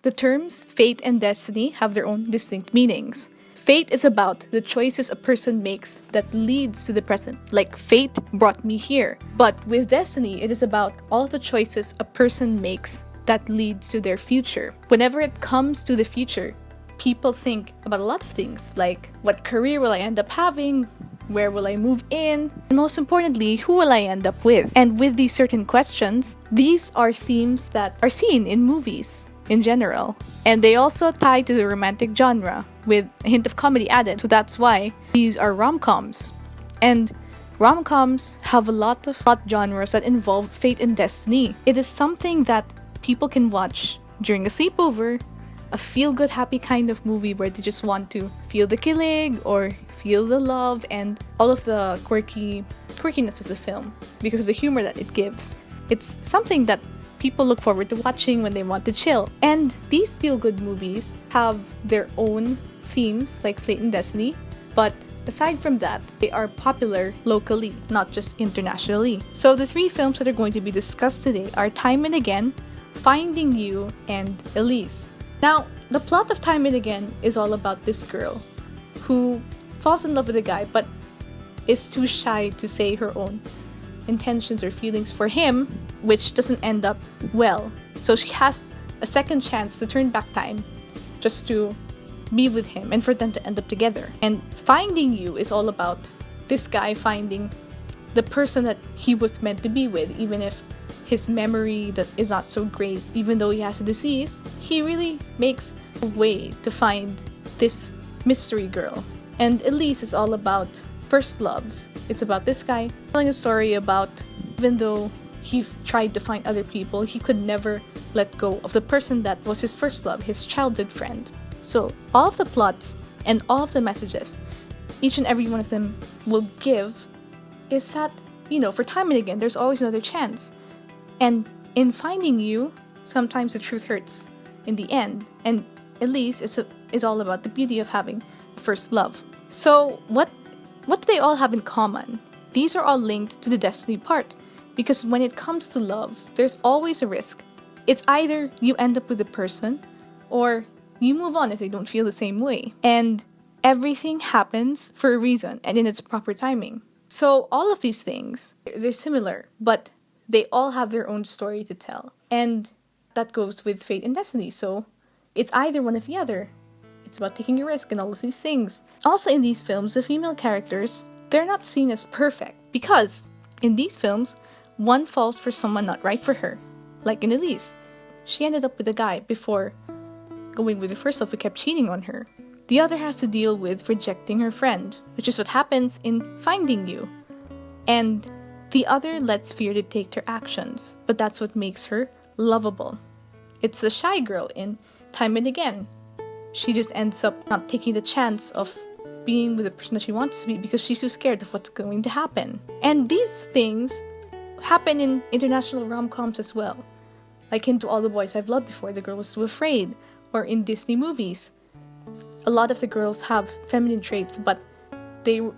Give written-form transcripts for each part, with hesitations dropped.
The terms fate and destiny have their own distinct meanings. Fate is about the choices a person makes that leads to the present, like fate brought me here. But with destiny, it is about all of the choices a person makes that leads to their future. Whenever it comes to the future, people think about a lot of things, like what career will I end up having, where will I move in, and most importantly, who will I end up with? And with these certain questions, these are themes that are seen in movies in general. And they also tie to the romantic genre with a hint of comedy added. So that's why these are rom-coms. And rom-coms have a lot of plot genres that involve fate and destiny. It is something that people can watch during a sleepover, a feel-good, happy kind of movie where they just want to feel the kilig or feel the love and all of the quirkiness of the film because of the humor that it gives. It's something that people look forward to watching when they want to chill. And these feel-good movies have their own themes like fate and destiny, but aside from that, they are popular locally, not just internationally. So the three films that are going to be discussed today are Time and Again, Finding You, and Elise. Now, the plot of Time and Again is all about this girl who falls in love with a guy but is too shy to say her own intentions or feelings for him, which doesn't end up well. So she has a second chance to turn back time just to be with him and for them to end up together. And Finding You is all about this guy finding the person that he was meant to be with, even if his memory that is not so great, even though he has a disease, he really makes a way to find this mystery girl. And Elise is all about first loves. It's about this guy telling a story about even though he tried to find other people, he could never let go of the person that was his first love, his childhood friend. So all of the plots and all of the messages, each and every one of them will give is that, for Time and Again, there's always another chance. And in Finding You, sometimes the truth hurts in the end. And Elise is all about the beauty of having a first love. So what do they all have in common? These are all linked to the destiny part. Because when it comes to love, there's always a risk. It's either you end up with a person or you move on if they don't feel the same way. And everything happens for a reason and in its proper timing. So all of these things, they're similar, but they all have their own story to tell. And that goes with fate and destiny. So it's either one or the other. It's about taking a risk and all of these things. Also in these films, the female characters, they're not seen as perfect. Because in these films, one falls for someone not right for her. Like in Elise. She ended up with a guy before going with the first love who kept cheating on her. The other has to deal with rejecting her friend, which is what happens in Finding You. And the other lets fear dictate her actions, but that's what makes her lovable. It's the shy girl in Time and Again. She just ends up not taking the chance of being with the person that she wants to be because she's too scared of what's going to happen. And these things happen in international rom-coms as well. Like in To All the Boys I've Loved Before, the girl was too afraid. Or in Disney movies, a lot of the girls have feminine traits, but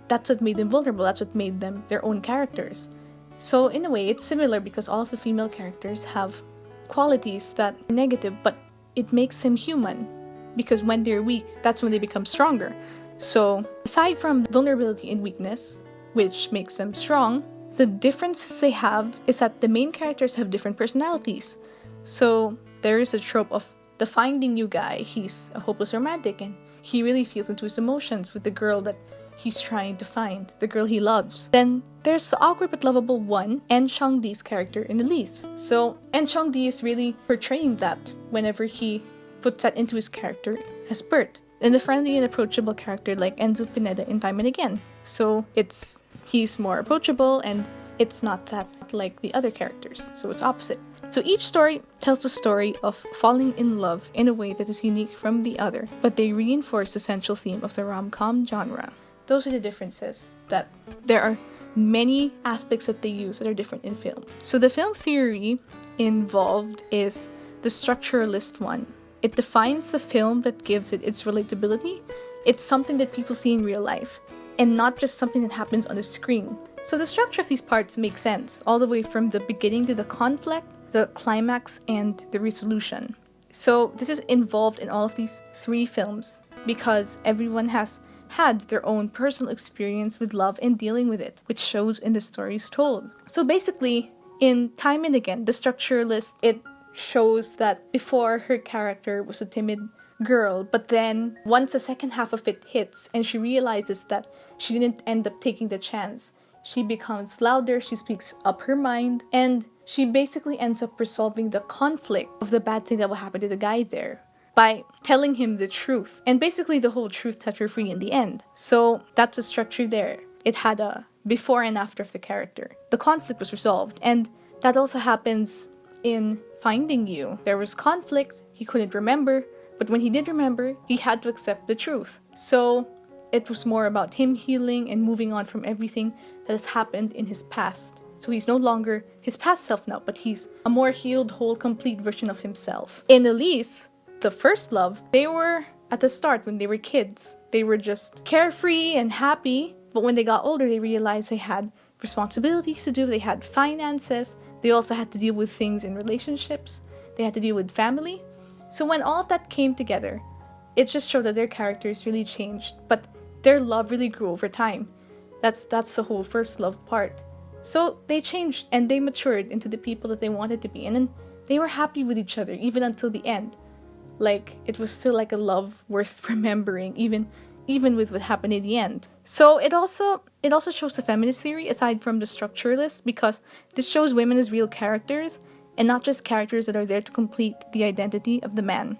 that's what made them vulnerable. That's what made them their own characters. So in a way, it's similar because all of the female characters have qualities that are negative, but it makes them human. Because when they're weak, that's when they become stronger. So aside from vulnerability and weakness, which makes them strong, the differences they have is that the main characters have different personalities. So there is a trope of the Finding You guy. He's a hopeless romantic and he really feels into his emotions with the girl that he's trying to find, the girl he loves. Then there's the awkward but lovable one, En Chong-Di's character in Elise. So En Chong-Di is really portraying that whenever he puts that into his character as Bert. And the friendly and approachable character like Enzo Pineda in Time and Again. So he's more approachable and it's not that like the other characters. So it's opposite. So each story tells the story of falling in love in a way that is unique from the other, but they reinforce the central theme of the rom-com genre. Those are the differences, that there are many aspects that they use that are different in film. So the film theory involved is the structuralist one. It defines the film that gives it its relatability. It's something that people see in real life, and not just something that happens on the screen. So the structure of these parts makes sense, all the way from the beginning to the conflict, the climax, and the resolution. So this is involved in all of these 3 films because everyone has had their own personal experience with love and dealing with it, which shows in the stories told. So basically, in Time and Again, the Structuralist, it shows that before her character was a timid girl, but then once the second half of it hits and she realizes that she didn't end up taking the chance, she becomes louder, she speaks up her mind, and she basically ends up resolving the conflict of the bad thing that will happen to the guy there by telling him the truth. And basically the whole truth set her free in the end. So that's the structure there. It had a before and after of the character. The conflict was resolved, and that also happens in Finding You. There was conflict, he couldn't remember, but when he did remember, he had to accept the truth. So it was more about him healing and moving on from everything that has happened in his past. So he's no longer his past self now, but he's a more healed, whole, complete version of himself. In Elise, the first love, they were at the start when they were kids. They were just carefree and happy, but when they got older, they realized they had responsibilities to do, they had finances, they also had to deal with things in relationships, they had to deal with family. So when all of that came together, it just showed that their characters really changed, but their love really grew over time. That's the whole first love part. So they changed and they matured into the people that they wanted to be, and then they were happy with each other even until the end. Like, it was still like a love worth remembering, even with what happened in the end. So it also shows the feminist theory aside from the structuralist, because this shows women as real characters and not just characters that are there to complete the identity of the man.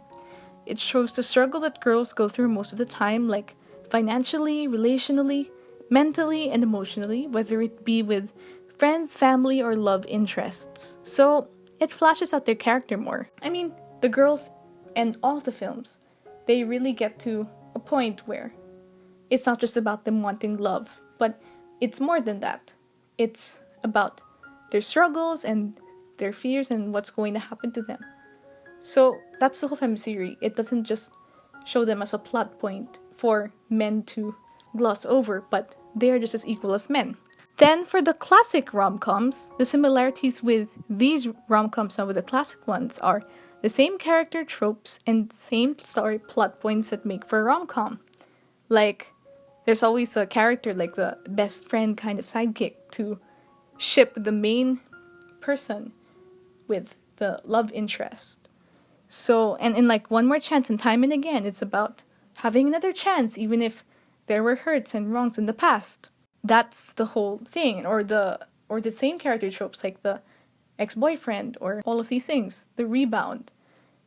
It shows the struggle that girls go through most of the time, like financially, relationally, mentally, and emotionally, whether it be with friends, family, or love interests. So it flashes out their character more. I mean, the girls and all of the films, they really get to a point where it's not just about them wanting love, but it's more than that. It's about their struggles and their fears and what's going to happen to them. So that's the whole feminist theory. It doesn't just show them as a plot point for men to gloss over, but they are just as equal as men. Then for the classic rom-coms, the similarities with these rom-coms and with the classic ones are the same character tropes and same story plot points that make for a rom-com. Like, there's always a character like the best friend kind of sidekick to ship the main person with the love interest. So, and in like One More Chance and Time and Again, it's about having another chance even if there were hurts and wrongs in the past. That's the whole thing. Or the same character tropes like the ex-boyfriend or all of these things. The rebound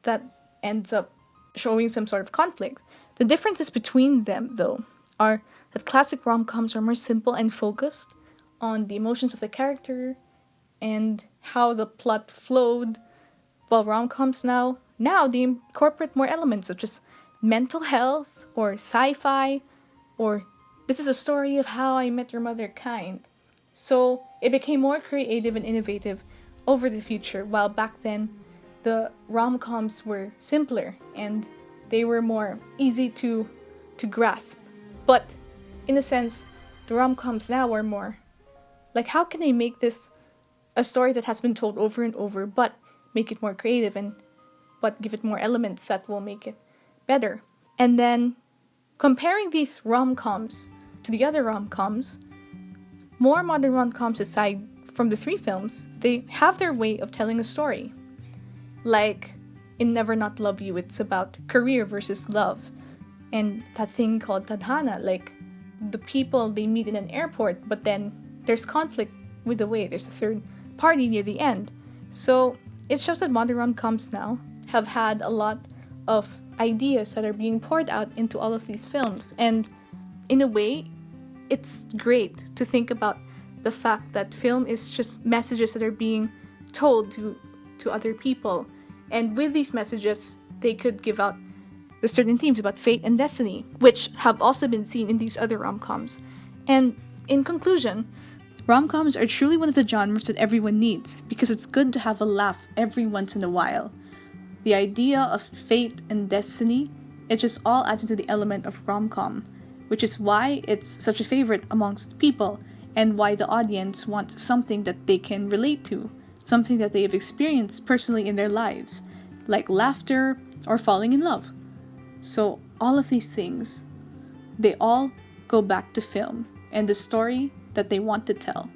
that ends up showing some sort of conflict. The differences between them, though, are that classic rom-coms are more simple and focused on the emotions of the character and how the plot flowed, while rom-coms now they incorporate more elements such as mental health or sci-fi or this is the story of how I met your mother kind. So it became more creative and innovative over the future, while back then the rom-coms were simpler and they were more easy to grasp. But in a sense, the rom-coms now are more like, how can they make this a story that has been told over and over, but make it more creative and but give it more elements that will make it better. And then comparing these rom-coms to the other rom-coms, more modern rom-coms aside from the 3 films, they have their way of telling a story. Like in Never Not Love You, it's about career versus love. And that thing called tadhana, like the people they meet in an airport, but then there's conflict with the way. There's a third party near the end. So it shows that modern rom-coms now have had a lot of ideas that are being poured out into all of these films. And in a way, it's great to think about the fact that film is just messages that are being told to other people. And with these messages, they could give out the certain themes about fate and destiny, which have also been seen in these other rom-coms. And in conclusion, rom-coms are truly one of the genres that everyone needs because it's good to have a laugh every once in a while. The idea of fate and destiny, it just all adds into the element of rom-com, which is why it's such a favorite amongst people and why the audience wants something that they can relate to, something that they have experienced personally in their lives. like laughter or falling in love. So all of these things, they all go back to film and the story that they want to tell.